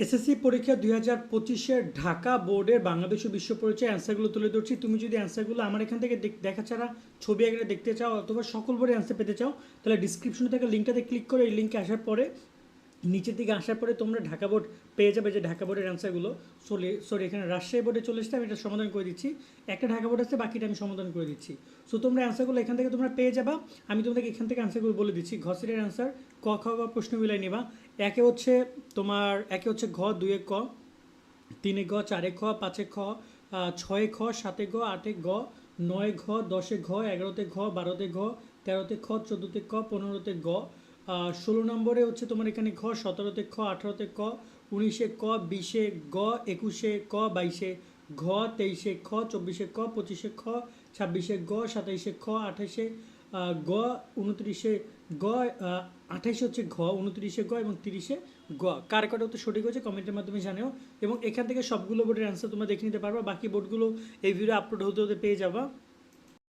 SSC পরীক্ষা 2025-এর ঢাকা বোর্ডের বাংলাদেশ ও বিশ্ব পরিচয় অ্যান্সারগুলো তুলে ধরছি। তুমি যদি অ্যান্সারগুলো আমার এখান থেকে দেখা ছাড়া ছবি আকারে দেখতে চাও অথবা সকল বোর্ডের অ্যান্সার পেতে চাও, তাহলে ডিসক্রিপশনে থাকা লিঙ্কটাতে ক্লিক করে এই লিঙ্কে আসার পরে নিচের দিকে আসার পরে তোমরা ঢাকা বোর্ড পেয়ে যাবে, যে ঢাকা বোর্ডের অ্যান্সারগুলো। সরি এখানে রাজশাহী বোর্ডে চলে এসেছে, আমি এটা সমাধান করে দিচ্ছি। একটা ঢাকা বোর্ড আছে, বাকিটা আমি সমাধান করে দিচ্ছি। সো তোমরা অ্যান্সারগুলো এখান থেকে তোমরা পেয়ে যাবা। আমি তোমাদেরকে এখান থেকে অ্যান্সারগুলো বলে দিচ্ছি। ঘসের অ্যান্সার ক খ গ প্রশ্ন মিলাই নিবা। একে হচ্ছে ঘ, দুয়ে ক, তিনে গ, চারে খ, পাঁচে খ, ছয়ে খ, সাতে গ, আটে গ, নয় ঘ, দশে ঘ, এগারোতে ঘ, বারোতে ঘ, তেরোতে খ, চোদ্দোতে ক, পনেরোতে গ, 16 নম্বরে হচ্ছে তোমার এখানে ঘ, 17তে খ, 18তে ক, 19-এ ক, 20-এ গ, 21-এ ক, 22-এ ঘ, 23-এ খ, 24-এ ক, 25-এ খ, 26-এ গ, 27-এ খ, 28-এ গ, 29-এ গ, 28-এ হচ্ছে ঘ, 29-এ গ এবং 30-এ গ। কার কটা উত্তর সঠিক হয়েছে কমেন্টের মাধ্যমে জানাও। এবং এখান থেকে সবগুলো বোর্ডের অ্যান্সার তোমরা দেখে নিতে পারবা। বাকি বোর্ডগুলো এই ভিডিও আপলোড হতে হতে পেয়ে যাবা।